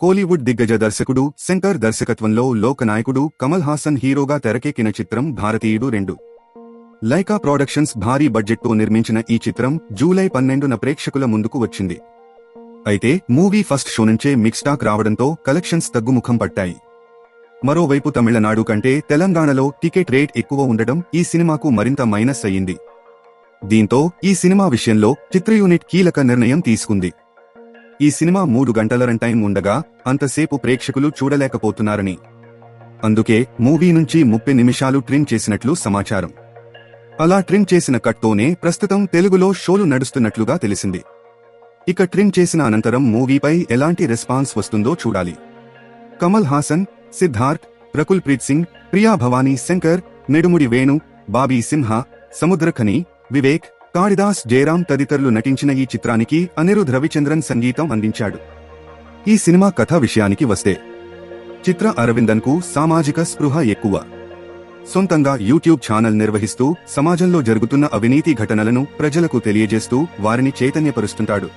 కోలీవుడ్ దిగ్గజ దర్శకుడు శంకర్ దర్శకత్వంలో లోకనాయకుడు కమల్ హాసన్ హీరోగా తెరకెక్కిన చిత్రం భారతీయుడు 2. లైకా ప్రొడక్షన్స్ భారీ బడ్జెట్తో నిర్మించిన ఈ చిత్రం జూలై 12న ప్రేక్షకుల ముందుకు వచ్చింది. అయితే మూవీ ఫస్ట్ షో నుంచే మిక్స్ టాక్ రావడంతో కలెక్షన్స్ తగ్గుముఖం పట్టాయి. మరోవైపు తమిళనాడు కంటే తెలంగాణలో టికెట్ రేట్ ఎక్కువ ఉండడం ఈ సినిమాకు మరింత మైనస్ అయ్యింది. దీంతో ఈ సినిమా విషయంలో చిత్ర యూనిట్ కీలక నిర్ణయం తీసుకుంది. ఈ సినిమా 3 గంటల రన్ టైం ఉండగా అంతసేపు ప్రేక్షకులు చూడలేకపోతున్నారని, అందుకే మూవీ నుంచి 30 నిమిషాలు ట్రిమ్ చేసినట్లు సమాచారం. అలా ట్రిమ్ చేసిన కట్తోనే ప్రస్తుతం తెలుగులో షోలు నడుస్తున్నట్లుగా తెలిసింది. ఇక ట్రిమ్ చేసిన అనంతరం మూవీపై ఎలాంటి రెస్పాన్స్ వస్తుందో చూడాలి. కమల్ హాసన్, సిద్ధార్థ్, రకుల్ ప్రీత్ సింగ్, ప్రియా భవానీ శంకర్, నెడుముడి వేణు, బాబీ సింహ, సముద్రఖని, వివేక్, కాళిదాస్ జయరాం తదితరులు నటించిన ఈ చిత్రానికి అనిరుద్ రవిచంద్రన్ సంగీతం అందించాడు. ఈ సినిమా కథ విషయానికి వస్తే, చిత్ర అరవిందన్ కు సామాజిక స్పృహ ఎక్కువ. సొంతంగా యూట్యూబ్ ఛానల్ నిర్వహిస్తూ సమాజంలో జరుగుతున్న అవినీతి ఘటనలను ప్రజలకు తెలియజేస్తూ వారిని చైతన్యపరుస్తుంటాడు.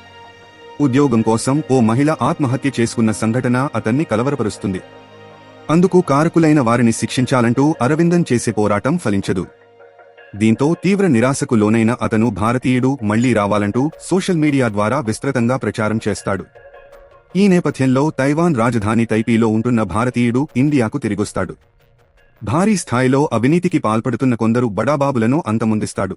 ఉద్యోగం కోసం ఓ మహిళ ఆత్మహత్య చేసుకున్న సంఘటన అతన్ని కలవరపరుస్తుంది. అందుకు కారకులైన వారిని శిక్షించాలంటూ అరవిందన్ చేసే పోరాటం ఫలించదు. దీంతో తీవ్ర నిరాశకు లోనైన అతను భారతీయుడు మళ్లీ రావాలంటూ సోషల్ మీడియా ద్వారా విస్తృతంగా ప్రచారం చేస్తాడు. ఈ నేపథ్యంలో తైవాన్ రాజధాని తైపీలో ఉంటున్న భారతీయుడు ఇండియాకు తిరిగొస్తాడు. భారీ స్థాయిలో అవినీతికి పాల్పడుతున్న కొందరు బడాబాబులను అంతమొందిస్తాడు.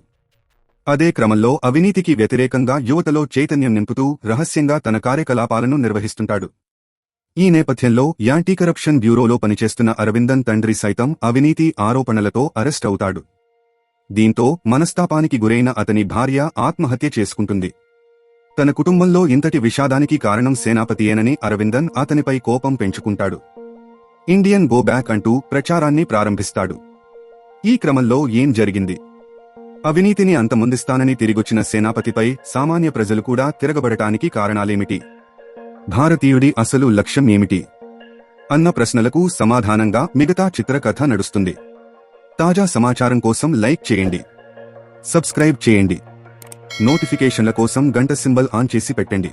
అదే క్రమంలో అవినీతికి వ్యతిరేకంగా యువతలో చైతన్యం నింపుతూ రహస్యంగా తన కార్యకలాపాలను నిర్వహిస్తుంటాడు. ఈ నేపథ్యంలో యాంటీ కరప్షన్ బ్యూరోలో పనిచేస్తున్న అరవిందన్ తండ్రి సైతం అవినీతి ఆరోపణలతో అరెస్ట్ అవుతాడు. దీంతో మనస్తాపానికి గురైన అతని భార్య ఆత్మహత్య చేసుకుంటుంది. తన కుటుంబంలో ఇంతటి విషాదానికి కారణం సేనాపతియేనని అరవిందన్ అతనిపై కోపం పెంచుకుంటాడు. ఇండియన్ గో బ్యాక్ అంటూ ప్రచారాన్ని ప్రారంభిస్తాడు. ఈ క్రమంలో ఏం జరిగింది? అవినీతిని అంతమొందిస్తానని తిరిగొచ్చిన సేనాపతిపై సామాన్య ప్రజలు కూడా తిరగబడటానికి కారణాలేమిటి? భారతీయుడి అసలు లక్ష్యం ఏమిటి? అన్న ప్రశ్నలకు సమాధానంగా మిగతా చిత్రకథ నడుస్తుంది. తాజా సమాచారం కోసం లైక్ చేయండి, సబ్స్క్రైబ్ చేయండి, నోటిఫికేషన్ల కోసం గంట సింబల్ ఆన్ చేసి పెట్టండి.